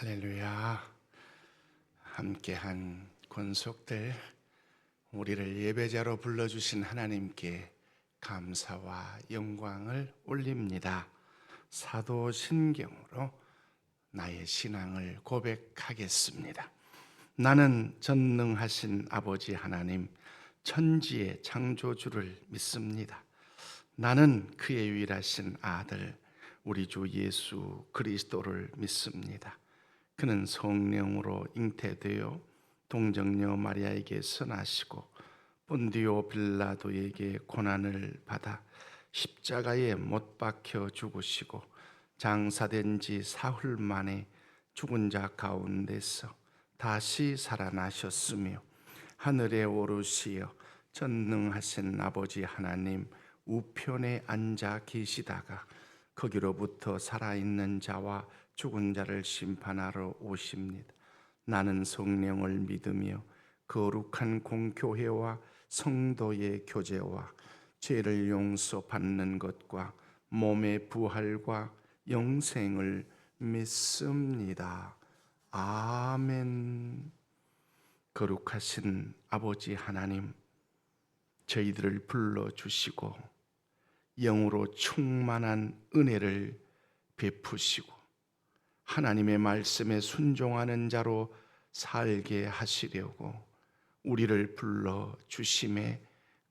할렐루야. 함께한 권속들, 우리를 예배자로 불러주신 하나님께 감사와 영광을 올립니다. 사도신경으로 나의 신앙을 고백하겠습니다. 나는 전능하신 아버지 하나님, 천지의 창조주를 믿습니다. 나는 그의 유일하신 아들 우리 주 예수 그리스도를 믿습니다. 그는 성령으로 잉태되어 동정녀 마리아에게 선하시고 본디오 빌라도에게 고난을 받아 십자가에 못 박혀 죽으시고 장사된 지 사흘 만에 죽은 자 가운데서 다시 살아나셨으며 하늘에 오르시어 전능하신 아버지 하나님 우편에 앉아 계시다가 거기로부터 살아있는 자와 죽은 자를 심판하러 오십니다. 나는 성령을 믿으며 거룩한 공교회와 성도의 교제와 죄를 용서받는 것과 몸의 부활과 영생을 믿습니다. 아멘. 거룩하신 아버지 하나님, 저희들을 불러주시고 영으로 충만한 은혜를 베푸시고 하나님의 말씀에 순종하는 자로 살게 하시려고 우리를 불러주심에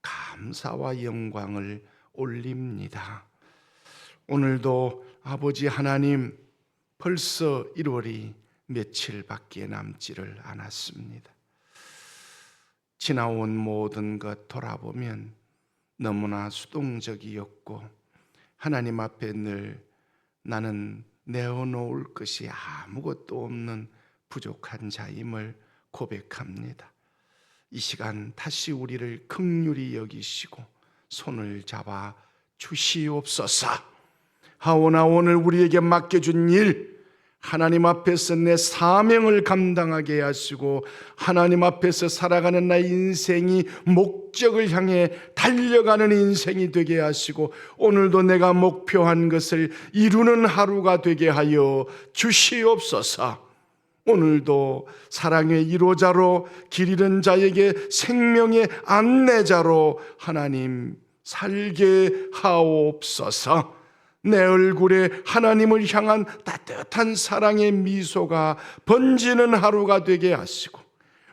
감사와 영광을 올립니다. 오늘도 아버지 하나님, 벌써 1월이 며칠밖에 남지를 않았습니다. 지나온 모든 것 돌아보면 너무나 수동적이었고 하나님 앞에 늘 나는 내어놓을 것이 아무것도 없는 부족한 자임을 고백합니다. 이 시간 다시 우리를 긍휼히 여기시고 손을 잡아 주시옵소서. 하오나 오늘 우리에게 맡겨준 일, 하나님 앞에서 내 사명을 감당하게 하시고 하나님 앞에서 살아가는 나의 인생이 목적을 향해 달려가는 인생이 되게 하시고 오늘도 내가 목표한 것을 이루는 하루가 되게 하여 주시옵소서. 오늘도 사랑의 이로자로 길 잃은 자에게 생명의 안내자로 하나님 살게 하옵소서. 내 얼굴에 하나님을 향한 따뜻한 사랑의 미소가 번지는 하루가 되게 하시고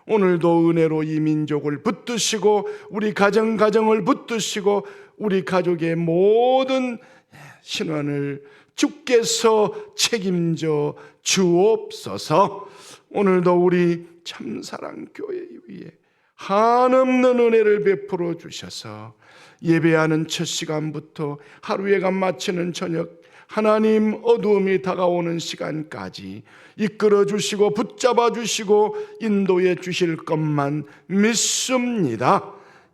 오늘도 은혜로 이 민족을 붙드시고 우리 가정을 붙드시고 우리 가족의 모든 신원을 주께서 책임져 주옵소서. 오늘도 우리 참사랑교회 위에 한없는 은혜를 베풀어 주셔서 예배하는 첫 시간부터 하루에가 마치는 저녁 하나님 어두움이 다가오는 시간까지 이끌어 주시고 붙잡아 주시고 인도해 주실 것만 믿습니다.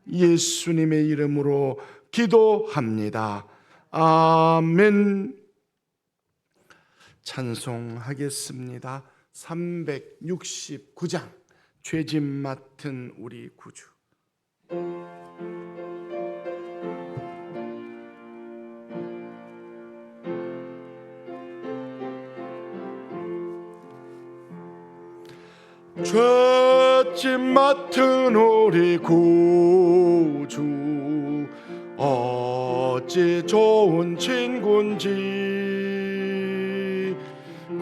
예수님의 이름으로 기도합니다. 아멘. 찬송하겠습니다. 369장 죄짐 맡은 우리 구주. 죄짐 맡은 우리 구주 어찌 좋은 친구인지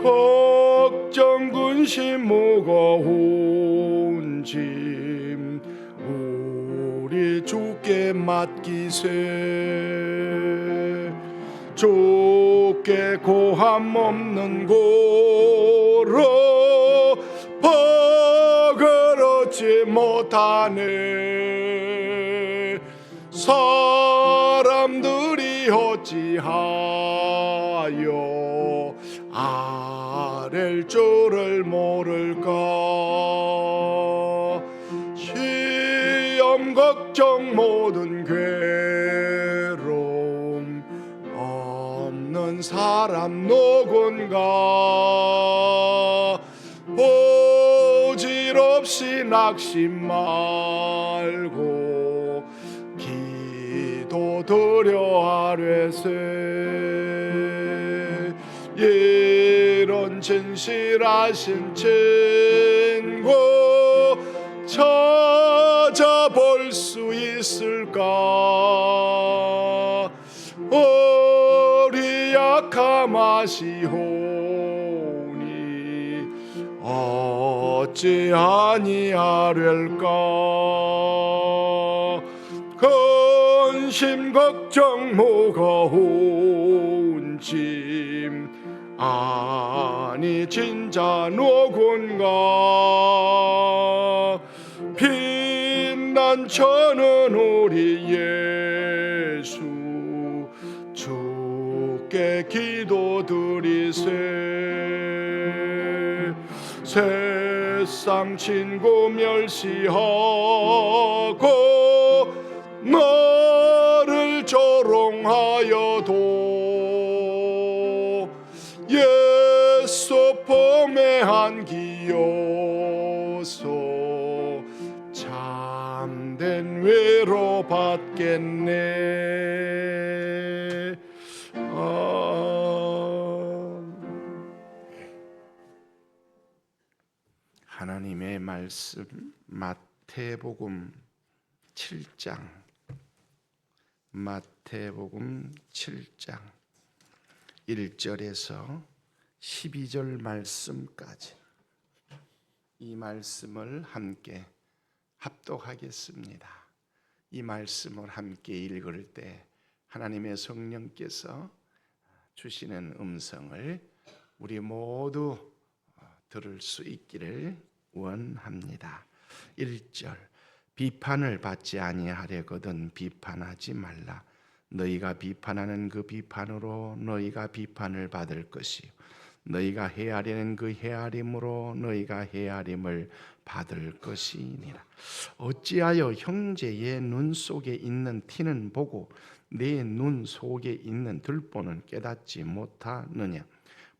걱정 근심 무거운 짐 우리 주께 맡기세. 주께 고함 없는 고로 버거지 못하네. 사람들이 어찌하여 아랠 줄을 모를까. 시험 걱정 모든 괴로움 없는 사람 누군가. 보질없이 낙심 말고 기도 드려 아뢰세. 이런 그런 진실하신 친구 찾아볼 수 있을까? 우리 약함 아시오니 어찌 아니하랴까? 근심 걱정 무거운 짐 아니 진짜 누군가? 빛난 저는 우리 예수 주께 기도드리세. 세상 친구 멸시하고 너를 조롱하여도 예수 품에 안기어서 참된 위로 받겠네. 하나님의 말씀 마태복음 7장 1절에서 12절 말씀까지 이 말씀을 함께 합독하겠습니다. 이 말씀을 함께 읽을 때 하나님의 성령께서 주시는 음성을 우리 모두 들을 수 있기를 원합니다. 1절 비판을 받지 아니하려거든 비판하지 말라. 너희가 비판하는 그 비판으로 너희가 비판을 받을 것이요 너희가 헤아리는 그 헤아림으로 너희가 헤아림을 받을 것이니라. 어찌하여 형제의 눈 속에 있는 티는 보고 내 눈 속에 있는 들보는 깨닫지 못하느냐?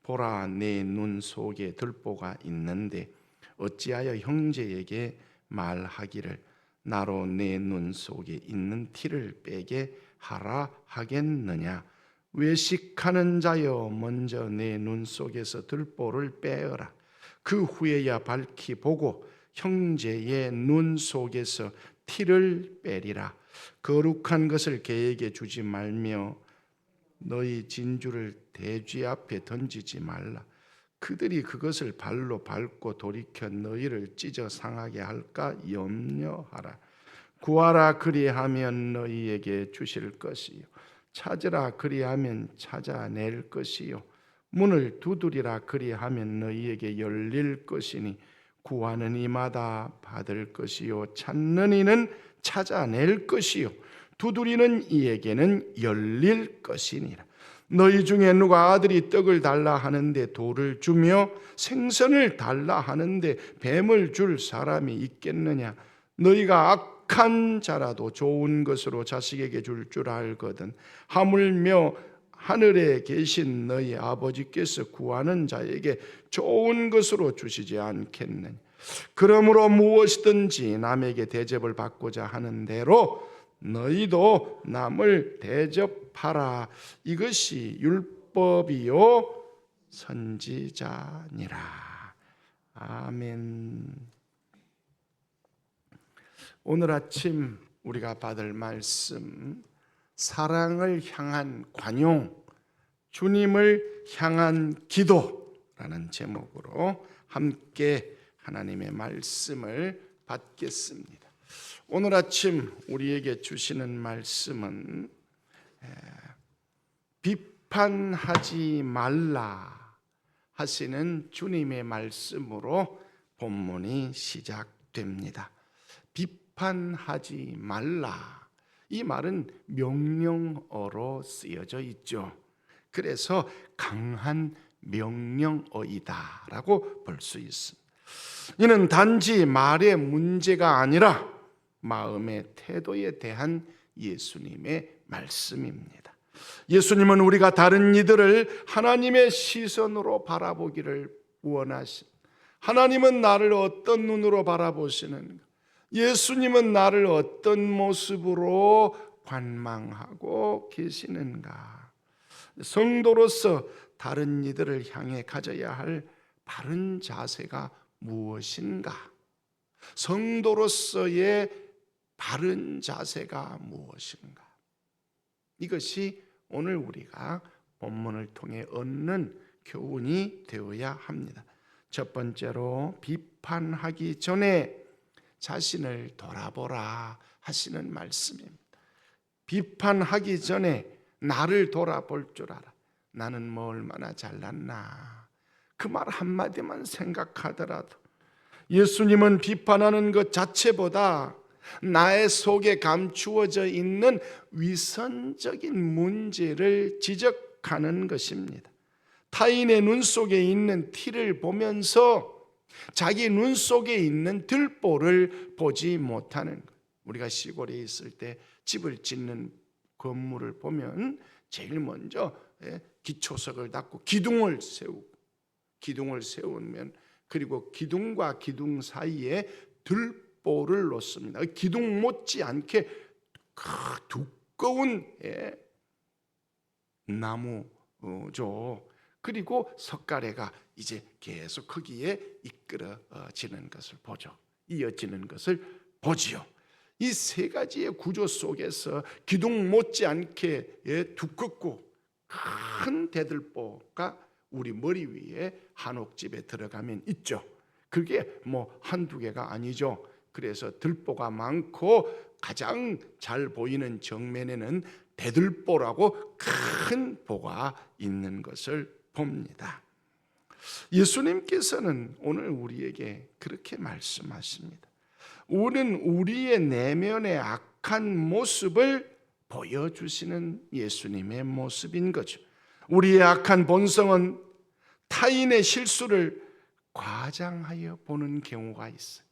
보라, 내 눈 속에 들보가 있는데 어찌하여 형제에게 말하기를 나로 내 눈 속에 있는 티를 빼게 하라 하겠느냐? 외식하는 자여 먼저 내 눈 속에서 들보를 빼어라. 그 후에야 밝히 보고 형제의 눈 속에서 티를 빼리라. 거룩한 것을 개에게 주지 말며 너희 진주를 대쥐 앞에 던지지 말라. 그들이 그것을 발로 밟고 돌이켜 너희를 찢어 상하게 할까 염려하라. 구하라 그리하면 너희에게 주실 것이요 찾으라 그리하면 찾아낼 것이요 문을 두드리라 그리하면 너희에게 열릴 것이니 구하는 이마다 받을 것이요 찾는 이는 찾아낼 것이요 두드리는 이에게는 열릴 것이니라. 너희 중에 누가 아들이 떡을 달라 하는데 돌을 주며 생선을 달라 하는데 뱀을 줄 사람이 있겠느냐? 너희가 악한 자라도 좋은 것으로 자식에게 줄 알거든 하물며 하늘에 계신 너희 아버지께서 구하는 자에게 좋은 것으로 주시지 않겠느냐? 그러므로 무엇이든지 남에게 대접을 받고자 하는 대로 너희도 남을 대접하라. 이것이 율법이요 선지자니라. 아멘. 오늘 아침 우리가 받을 말씀 사랑을 향한 관용, 주님을 향한 기도라는 제목으로 함께 하나님의 말씀을 받겠습니다. 오늘 아침 우리에게 주시는 말씀은 비판하지 말라 하시는 주님의 말씀으로 본문이 시작됩니다. 비판하지 말라. 이 말은 명령어로 쓰여져 있죠. 그래서 강한 명령어이다라고 볼 수 있습니다. 이는 단지 말의 문제가 아니라 마음의 태도에 대한 예수님의 말씀입니다. 예수님은 우리가 다른 이들을 하나님의 시선으로 바라보기를 원하십니다. 하나님은 나를 어떤 눈으로 바라보시는가? 예수님은 나를 어떤 모습으로 관망하고 계시는가? 성도로서 다른 이들을 향해 가져야 할 바른 자세가 무엇인가? 성도로서의 바른 자세가 무엇인가? 이것이 오늘 우리가 본문을 통해 얻는 교훈이 되어야 합니다. 첫 번째로 비판하기 전에 자신을 돌아보라 하시는 말씀입니다. 비판하기 전에 나를 돌아볼 줄 알아. 나는 뭐 얼마나 잘났나. 그 말 한마디만 생각하더라도 예수님은 비판하는 것 자체보다 나의 속에 감추어져 있는 위선적인 문제를 지적하는 것입니다. 타인의 눈 속에 있는 티를 보면서 자기 눈 속에 있는 들보를 보지 못하는 것. 우리가 시골에 있을 때 집을 짓는 건물을 보면 제일 먼저 기초석을 닦고 기둥을 세우면 그리고 기둥과 기둥 사이에 들보를 놓습니다. 기둥 못지않게 두꺼운 나무죠. 그리고 석가래가 이제 계속 거기에 이끌어지는 것을 보죠. 이어지는 것을 보지요. 이 세 가지의 구조 속에서 기둥 못지않게 두껍고 큰 대들보가 우리 머리 위에 한옥집에 들어가면 있죠. 그게 뭐 한두 개가 아니죠. 그래서 들보가 많고 가장 잘 보이는 정면에는 대들보라고 큰 보가 있는 것을 봅니다. 예수님께서는 오늘 우리에게 그렇게 말씀하십니다. 우리는 우리의 내면의 악한 모습을 보여주시는 예수님의 모습인 거죠. 우리의 악한 본성은 타인의 실수를 과장하여 보는 경우가 있어요.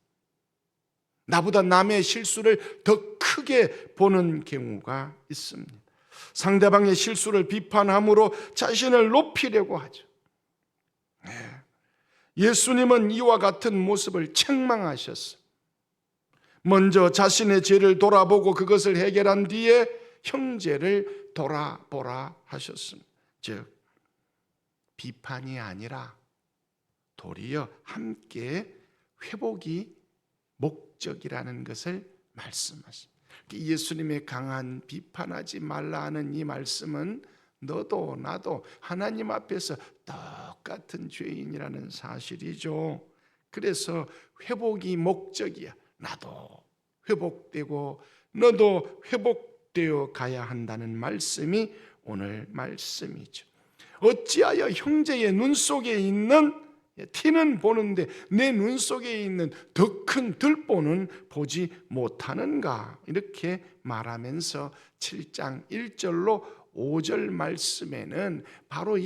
나보다 남의 실수를 더 크게 보는 경우가 있습니다. 상대방의 실수를 비판함으로 자신을 높이려고 하죠. 예수님은 이와 같은 모습을 책망하셨어요. 먼저 자신의 죄를 돌아보고 그것을 해결한 뒤에 형제를 돌아보라 하셨습니다. 즉 비판이 아니라 도리어 함께 회복이 목적이라는 것을 말씀하십니다. 예수님의 강한 비판하지 말라 하는 이 말씀은 너도 나도 하나님 앞에서 똑같은 죄인이라는 사실이죠. 그래서 회복이 목적이야. 나도 회복되고 너도 회복되어 가야 한다는 말씀이 오늘 말씀이죠. 어찌하여 형제의 눈 속에 있는 티는 보는데 내 눈 속에 있는 더 큰 들보는 보지 못하는가? 이렇게 말하면서 7장 1절로 5절 말씀에는 바로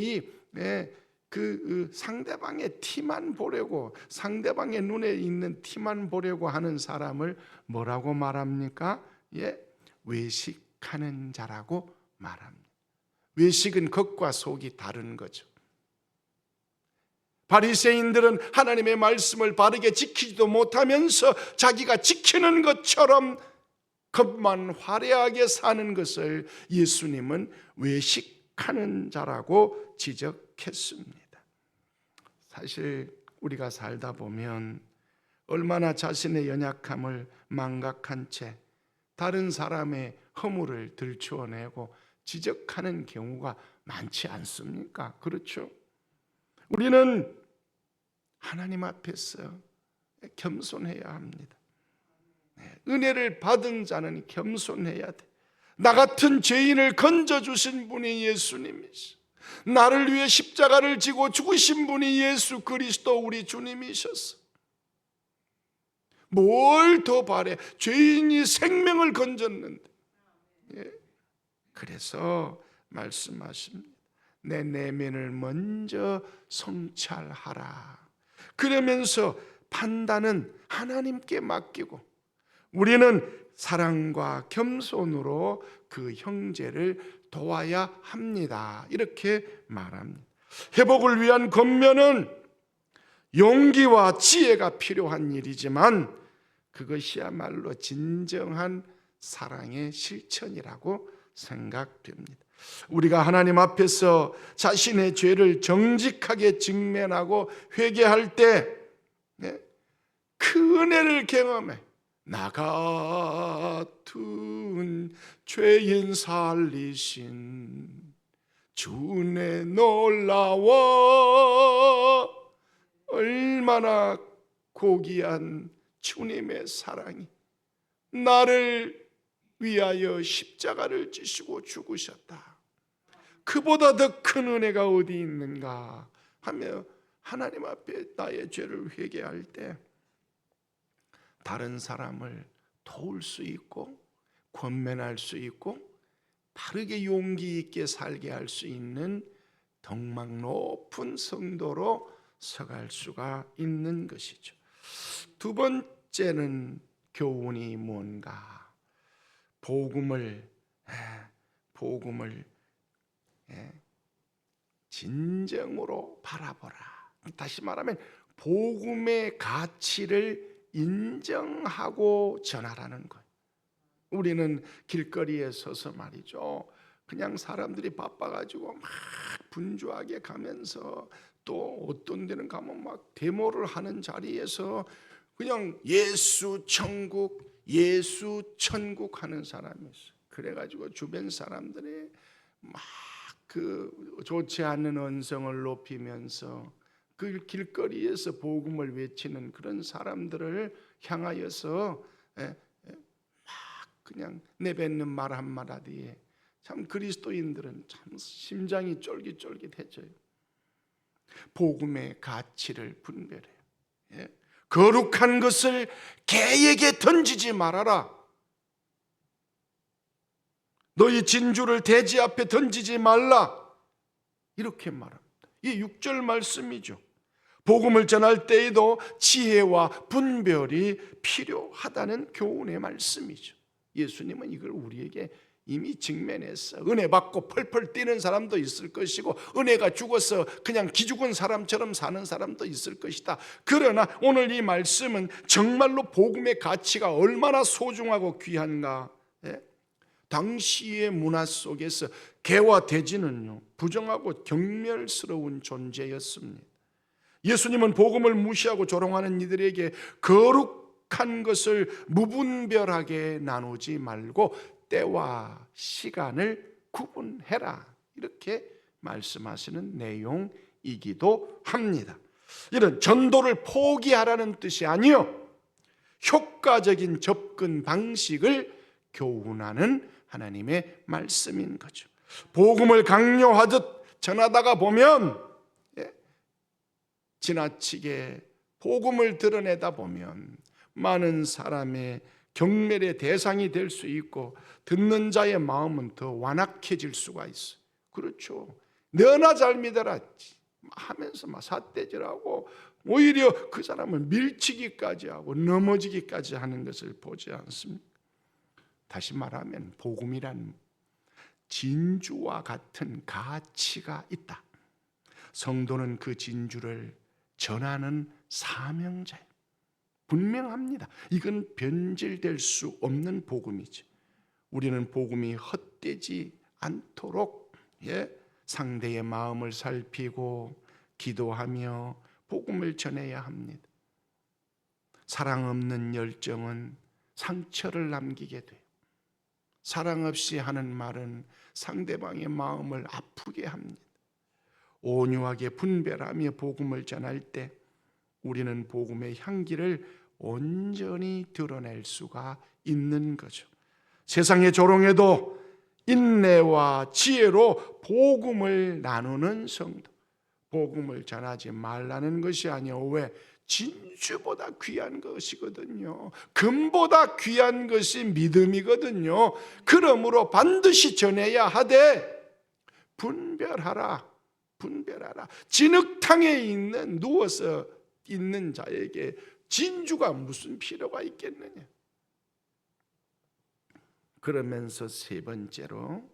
그 상대방의 티만 보려고, 상대방의 눈에 있는 티만 보려고 하는 사람을 뭐라고 말합니까? 외식하는 자라고 말합니다. 외식은 겉과 속이 다른 거죠. 바리새인들은 하나님의 말씀을 바르게 지키지도 못하면서 자기가 지키는 것처럼 겉만 화려하게 사는 것을 예수님은 외식하는 자라고 지적했습니다. 사실 우리가 살다 보면 얼마나 자신의 연약함을 망각한 채 다른 사람의 허물을 들추어내고 지적하는 경우가 많지 않습니까? 그렇죠? 우리는 하나님 앞에서 겸손해야 합니다. 은혜를 받은 자는 겸손해야 돼. 나 같은 죄인을 건져주신 분이 예수님이시. 나를 위해 십자가를 지고 죽으신 분이 예수 그리스도 우리 주님이셨어. 뭘 더 바래? 죄인이 생명을 건졌는데. 그래서 말씀하십니다. 내 내면을 먼저 성찰하라. 그러면서 판단은 하나님께 맡기고 우리는 사랑과 겸손으로 그 형제를 도와야 합니다. 이렇게 말합니다. 회복을 위한 권면은 용기와 지혜가 필요한 일이지만 그것이야말로 진정한 사랑의 실천이라고 생각됩니다. 우리가 하나님 앞에서 자신의 죄를 정직하게 직면하고 회개할 때 그 은혜를 경험해 나 같은 죄인 살리신 주 은혜 놀라워 얼마나 고귀한 주님의 사랑이 나를 위하여 십자가를 지시고 죽으셨다. 그보다 더 큰 은혜가 어디 있는가 하며 하나님 앞에 나의 죄를 회개할 때 다른 사람을 도울 수 있고 권면할 수 있고 바르게 용기 있게 살게 할 수 있는 덕망 높은 성도로 서갈 수가 있는 것이죠. 두 번째는 교훈이 뭔가? 복음을 진정으로 바라보라. 다시 말하면 복음의 가치를 인정하고 전하라는 거예요. 우리는 길거리에 서서 말이죠, 그냥 사람들이 바빠가지고 막 분주하게 가면서 또 어떤 데는 가면 막 데모를 하는 자리에서 그냥 예수 천국 하는 사람이 있어요. 그래가지고 주변 사람들이 막 그 좋지 않은 언성을 높이면서 그 길거리에서 복음을 외치는 그런 사람들을 향하여서 막 그냥 내뱉는 말 한마디에 참 그리스도인들은 참 심장이 쫄깃쫄깃해져요. 복음의 가치를 분별해요. 거룩한 것을 개에게 던지지 말아라. 너희 진주를 돼지 앞에 던지지 말라. 이렇게 말합니다. 이 6절 말씀이죠. 복음을 전할 때에도 지혜와 분별이 필요하다는 교훈의 말씀이죠. 예수님은 이걸 우리에게 이미 직면했어. 은혜 받고 펄펄 뛰는 사람도 있을 것이고 은혜가 죽어서 그냥 기죽은 사람처럼 사는 사람도 있을 것이다. 그러나 오늘 이 말씀은 정말로 복음의 가치가 얼마나 소중하고 귀한가. 당시의 문화 속에서 개와 돼지는요, 부정하고 경멸스러운 존재였습니다. 예수님은 복음을 무시하고 조롱하는 이들에게 거룩한 것을 무분별하게 나누지 말고 때와 시간을 구분해라, 이렇게 말씀하시는 내용이기도 합니다. 이런 전도를 포기하라는 뜻이 아니요, 효과적인 접근 방식을 교훈하는 하나님의 말씀인 거죠. 복음을 강요하듯 전하다가 보면, 지나치게 복음을 드러내다 보면 많은 사람의 경멸의 대상이 될 수 있고 듣는 자의 마음은 더 완악해질 수가 있어요. 그렇죠. 너나 잘 믿어라 하면서 막 삿대질하고 오히려 그 사람을 밀치기까지 하고 넘어지기까지 하는 것을 보지 않습니까? 다시 말하면 복음이란 진주와 같은 가치가 있다. 성도는 그 진주를 전하는 사명자예요. 분명합니다. 이건 변질될 수 없는 복음이죠. 우리는 복음이 헛되지 않도록 상대의 마음을 살피고 기도하며 복음을 전해야 합니다. 사랑 없는 열정은 상처를 남기게 돼요. 사랑 없이 하는 말은 상대방의 마음을 아프게 합니다. 온유하게 분별하며 복음을 전할 때 우리는 복음의 향기를 온전히 드러낼 수가 있는 거죠. 세상의 조롱에도 인내와 지혜로 복음을 나누는 성도, 복음을 전하지 말라는 것이 아니요, 왜? 진주보다 귀한 것이거든요. 금보다 귀한 것이 믿음이거든요. 그러므로 반드시 전해야 하되 분별하라. 진흙탕에 누워서 있는 자에게 진주가 무슨 필요가 있겠느냐. 그러면서 세 번째로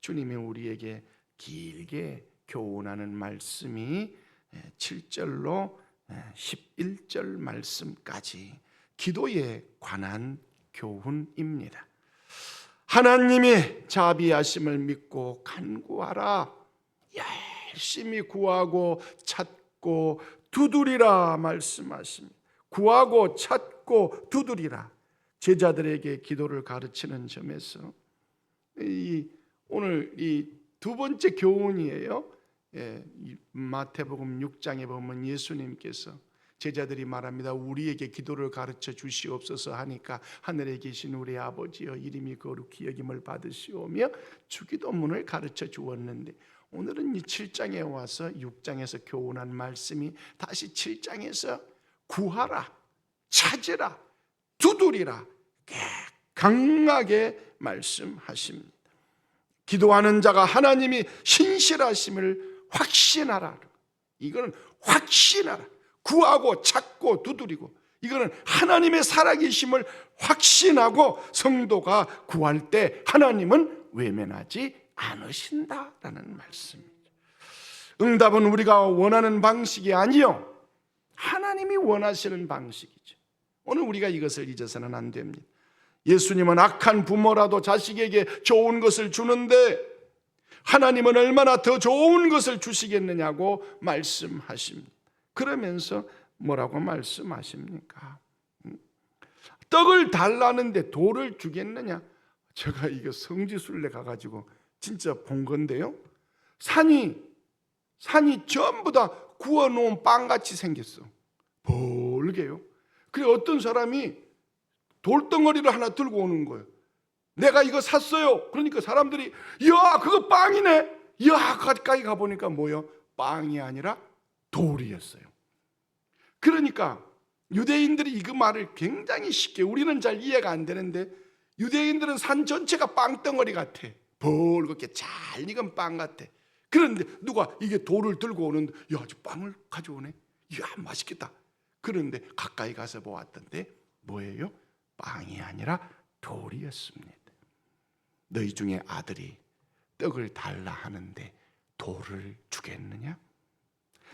주님이 우리에게 길게 교훈하는 말씀이 7절로 11절 말씀까지 기도에 관한 교훈입니다. 하나님이 자비하심을 믿고 간구하라. 열심히 구하고 찾고 두드리라 말씀하십니다. 구하고 찾고 두드리라. 제자들에게 기도를 가르치는 점에서 오늘 이 두 번째 교훈이에요. 마태복음 6장에 보면 예수님께서 제자들이 말합니다. 우리에게 기도를 가르쳐 주시옵소서 하니까 하늘에 계신 우리 아버지여 이름이 거룩히 여김을 받으시오며 주기도문을 가르쳐 주었는데, 오늘은 이 7장에 와서 6장에서 교훈한 말씀이 다시 7장에서 구하라, 찾으라, 두드리라 강하게 말씀하십니다. 기도하는 자가 하나님이 신실하심을 확신하라. 이거는 확신하라. 구하고 찾고 두드리고, 이거는 하나님의 살아계심을 확신하고 성도가 구할 때 하나님은 외면하지 않으신다라는 말씀입니다. 응답은 우리가 원하는 방식이 아니요, 하나님이 원하시는 방식이죠. 오늘 우리가 이것을 잊어서는 안 됩니다. 예수님은 악한 부모라도 자식에게 좋은 것을 주는데 하나님은 얼마나 더 좋은 것을 주시겠느냐고 말씀하십니다. 그러면서 뭐라고 말씀하십니까? 떡을 달라는데 돌을 주겠느냐? 제가 이거 성지순례 가가지고 진짜 본 건데요, 산이 전부 다 구워놓은 빵같이 생겼어. 벌게요. 그래 어떤 사람이 돌덩어리를 하나 들고 오는 거예요. 내가 이거 샀어요. 그러니까 사람들이 야 그거 빵이네. 야 가까이 가보니까 뭐요? 빵이 아니라 돌이었어요. 그러니까 유대인들이 이 말을 굉장히 쉽게, 우리는 잘 이해가 안 되는데 유대인들은 산 전체가 빵덩어리 같아. 벌겋게 잘 익은 빵 같아. 그런데 누가 이게 돌을 들고 오는데 야 저 빵을 가져오네. 야 맛있겠다. 그런데 가까이 가서 보았던데 뭐예요? 빵이 아니라 돌이었습니다. 너희 중에 아들이 떡을 달라 하는데 돌을 주겠느냐?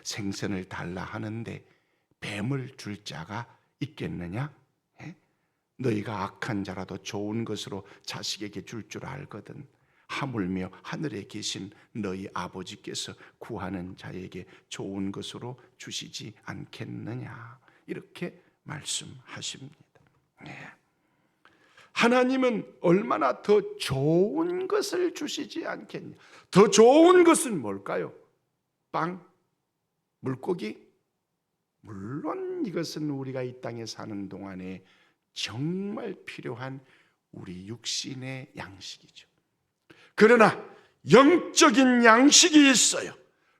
생선을 달라 하는데 뱀을 줄 자가 있겠느냐? 너희가 악한 자라도 좋은 것으로 자식에게 줄 줄 알거든 하물며 하늘에 계신 너희 아버지께서 구하는 자에게 좋은 것으로 주시지 않겠느냐? 이렇게 말씀하십니다. 하나님은 얼마나 더 좋은 것을 주시지 않겠냐? 더 좋은 것은 뭘까요? 빵? 물고기? 물론 이것은 우리가 이 땅에 사는 동안에 정말 필요한 우리 육신의 양식이죠. 그러나 영적인 양식이 있어요.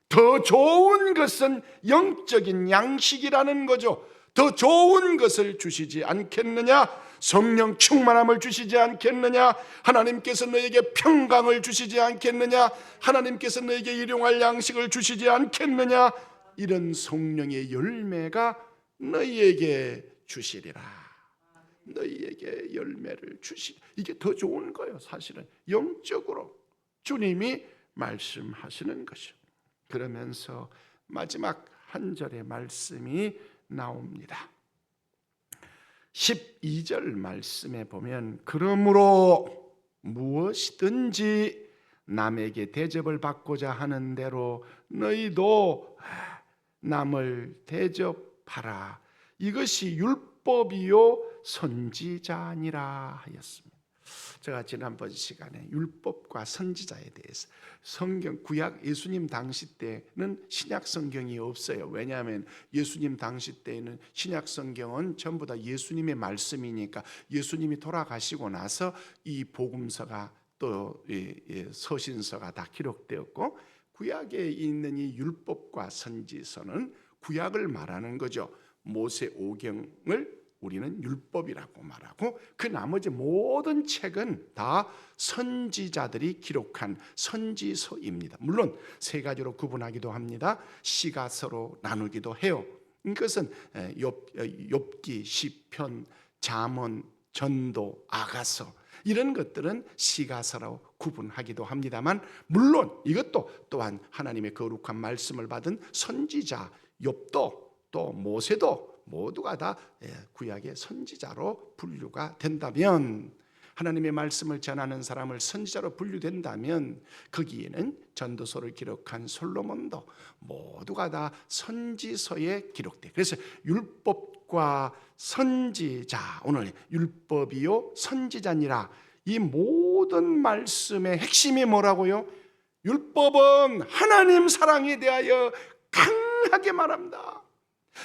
더 좋은 것은 영적인 양식이라는 거죠. 더 좋은 것을 주시지 않겠느냐? 성령 충만함을 주시지 않겠느냐? 하나님께서 너에게 평강을 주시지 않겠느냐? 하나님께서 너에게 일용할 양식을 주시지 않겠느냐? 이런 성령의 열매가 너희에게 주시리라. 너희에게 열매를 주시리라. 이게 더 좋은 거예요. 사실은 영적으로 주님이 말씀하시는 것이죠. 그러면서 마지막 한 절의 말씀이 나옵니다. 12절 말씀에 보면 그러므로 무엇이든지 남에게 대접을 받고자 하는 대로 너희도 남을 대접하라. 이것이 율법이요 선지자니라 하였습니다. 제가 지난번 시간에 율법과 선지자에 대해서, 성경 구약 예수님 당시 때는 신약 성경이 없어요. 왜냐하면 예수님 당시 때에는 신약 성경은 전부 다 예수님의 말씀이니까 예수님이 돌아가시고 나서 이 복음서가 또 서신서가 다 기록되었고, 구약에 있는 이 율법과 선지서는 구약을 말하는 거죠. 모세 오경을 우리는 율법이라고 말하고, 그 나머지 모든 책은 다 선지자들이 기록한 선지서입니다. 물론 세 가지로 구분하기도 합니다. 시가 서로 나누기도 해요. 이것은 욥기, 시편, 잠언, 전도, 아가서 이런 것들은 시가서로 구분하기도 합니다만, 물론 이것도 또한 하나님의 거룩한 말씀을 받은 선지자 욥도 또 모세도 모두가 다 구약의 선지자로 분류가 된다면, 하나님의 말씀을 전하는 사람을 선지자로 분류된다면 거기에는 전도서를 기록한 솔로몬도 모두가 다 선지서에 기록돼. 그래서 율법과 선지자, 오늘 율법이요 선지자니라, 이 모든 말씀의 핵심이 뭐라고요? 율법은 하나님 사랑에 대하여 강하게 말합니다.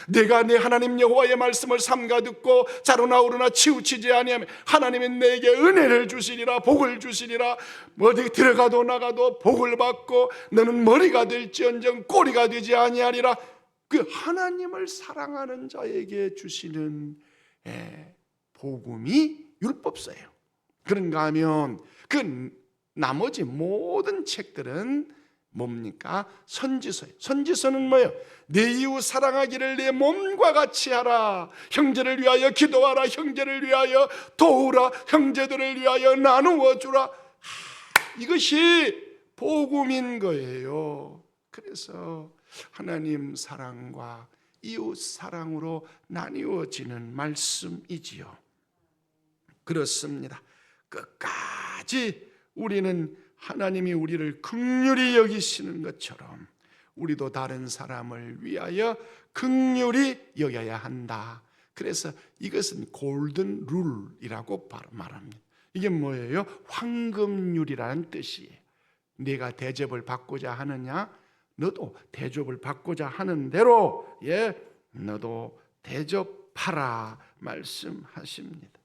내가 내 하나님 여호와의 말씀을 삼가 듣고 자로나 오르나 치우치지 아니하면 하나님은 내게 은혜를 주시리라, 복을 주시리라. 어디 들어가도 나가도 복을 받고 너는 머리가 될지언정 꼬리가 되지 아니하리라. 그 하나님을 사랑하는 자에게 주시는 복음이 율법서예요. 그런가 하면 그 나머지 모든 책들은 뭡니까? 선지서예요. 선지서는 뭐예요? 내 이웃 사랑하기를 내 몸과 같이 하라. 형제를 위하여 기도하라. 형제를 위하여 도우라. 형제들을 위하여 나누어 주라. 이것이 복음인 거예요. 그래서 하나님 사랑과 이웃 사랑으로 나뉘어지는 말씀이지요. 그렇습니다. 끝까지 우리는 하나님이 우리를 긍휼히 여기시는 것처럼 우리도 다른 사람을 위하여 긍휼히 여겨야 한다. 그래서 이것은 골든 룰이라고 말합니다. 이게 뭐예요? 황금률이라는 뜻이에요. 네가 대접을 받고자 하느냐? 너도 대접을 받고자 하는 대로 너도 대접하라 말씀하십니다.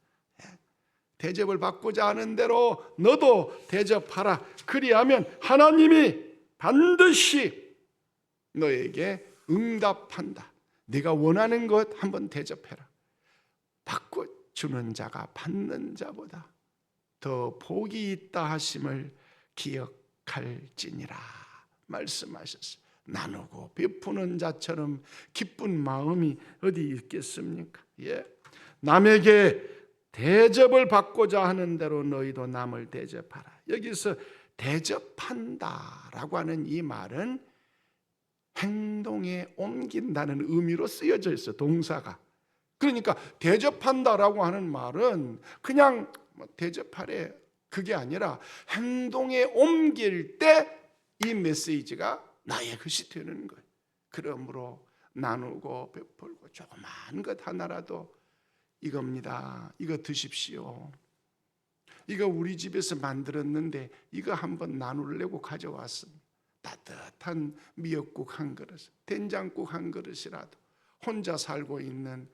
대접을 받고자 하는 대로 너도 대접하라. 그리하면 하나님이 반드시 너에게 응답한다. 네가 원하는 것 한번 대접해라. 받고 주는 자가 받는 자보다 더 복이 있다 하심을 기억할지니라 말씀하셨어요. 나누고 베푸는 자처럼 기쁜 마음이 어디 있겠습니까? 남에게 대접을 받고자 하는 대로 너희도 남을 대접하라. 여기서 대접한다라고 하는 이 말은 행동에 옮긴다는 의미로 쓰여져 있어요. 동사가. 그러니까 대접한다라고 하는 말은 그냥 대접하래 그게 아니라 행동에 옮길 때 이 메시지가 나의 것이 되는 거예요. 그러므로 나누고 베풀고 조그만 것 하나라도 이겁니다. 이거 드십시오. 이거 우리 집에서 만들었는데 이거 한번 나누려고 가져왔습니다. 따뜻한 미역국 한 그릇, 된장국 한 그릇이라도 혼자 살고 있는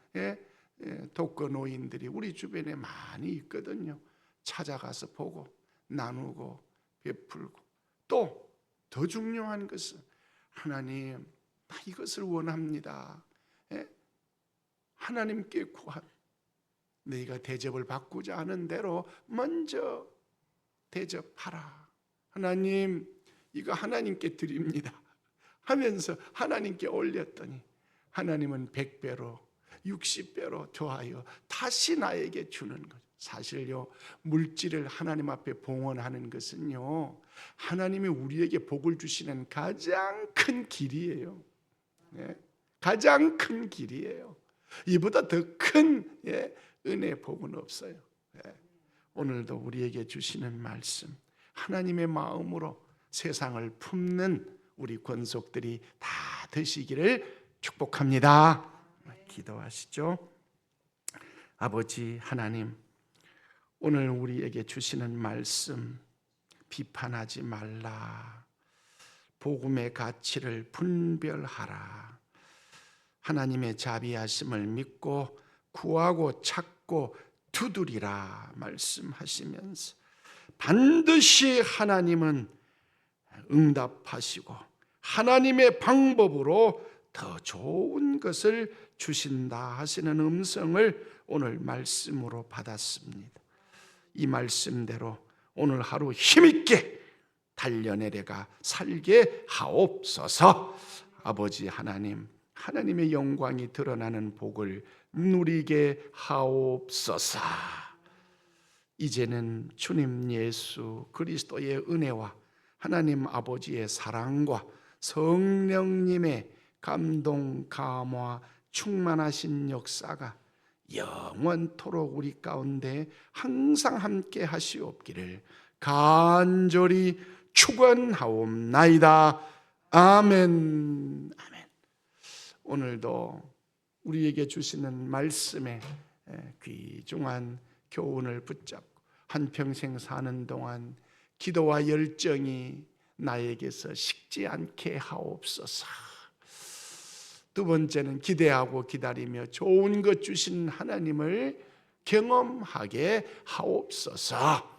독거노인들이 우리 주변에 많이 있거든요. 찾아가서 보고 나누고 베풀고, 또 더 중요한 것은 하나님 나 이것을 원합니다. 하나님께 구한 너희가 대접을 받고자 하는 대로 먼저 대접하라. 하나님 이거 하나님께 드립니다 하면서 하나님께 올렸더니 하나님은 100배로 60배로 더하여 다시 나에게 주는 것. 사실요, 물질을 하나님 앞에 봉헌하는 것은요, 하나님이 우리에게 복을 주시는 가장 큰 길이에요. 가장 큰 길이에요. 이보다 더 큰 은혜 복은 없어요. 오늘도 우리에게 주시는 말씀, 하나님의 마음으로 세상을 품는 우리 권속들이 다 되시기를 축복합니다. 기도하시죠. 아버지 하나님, 오늘 우리에게 주시는 말씀, 비판하지 말라, 복음의 가치를 분별하라, 하나님의 자비하심을 믿고 구하고 찾고 두드리라 말씀하시면서 반드시 하나님은 응답하시고 하나님의 방법으로 더 좋은 것을 주신다 하시는 음성을 오늘 말씀으로 받았습니다. 이 말씀대로 오늘 하루 힘있게 달려내려가 살게 하옵소서. 아버지 하나님, 하나님의 영광이 드러나는 복을 누리게 하옵소서. 이제는 주님 예수 그리스도의 은혜와 하나님 아버지의 사랑과 성령님의 감동 감화 충만하신 역사가 영원토록 우리 가운데 항상 함께 하시옵기를 간절히 축원하옵나이다. 아멘. 아멘. 오늘도 우리에게 주시는 말씀에 귀중한 교훈을 붙잡고 한평생 사는 동안 기도와 열정이 나에게서 식지 않게 하옵소서. 두 번째는 기대하고 기다리며 좋은 것 주신 하나님을 경험하게 하옵소서.